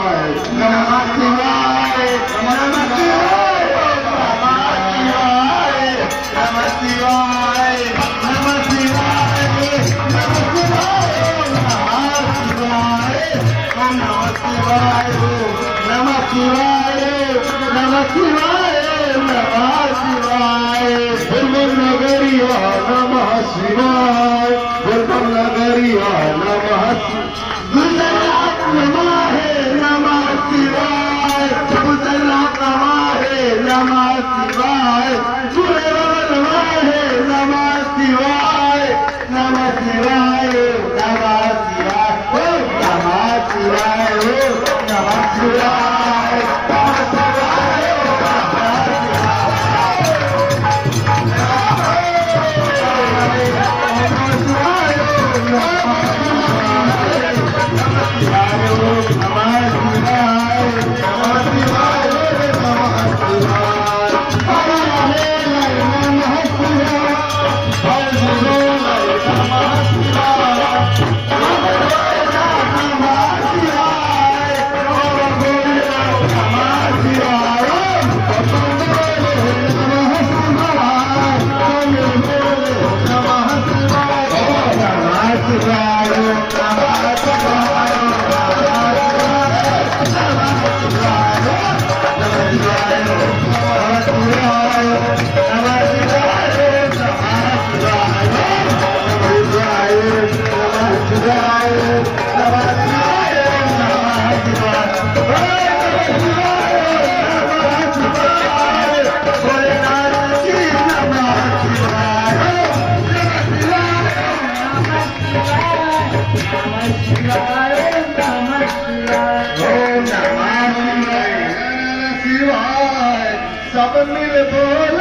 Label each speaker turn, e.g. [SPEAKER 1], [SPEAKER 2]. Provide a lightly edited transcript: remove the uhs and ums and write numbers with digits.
[SPEAKER 1] नमः शिवाय नमः शिवाय नमः शिवाय नमः शिवाय नमः शिवाय नमः शिवाय नमः शिवाय नमः शिवाय बुलबुल नगरिया नमः शिवाय बुलबुल नगरिया नमः गुजरात नमः नमः शिवाय गुजरात नमः शिवाय गुजरात नमः शिवाय नमः शिवाय नमः शिवाय नमः शिवाय नमः शिवाय सब मिल बोल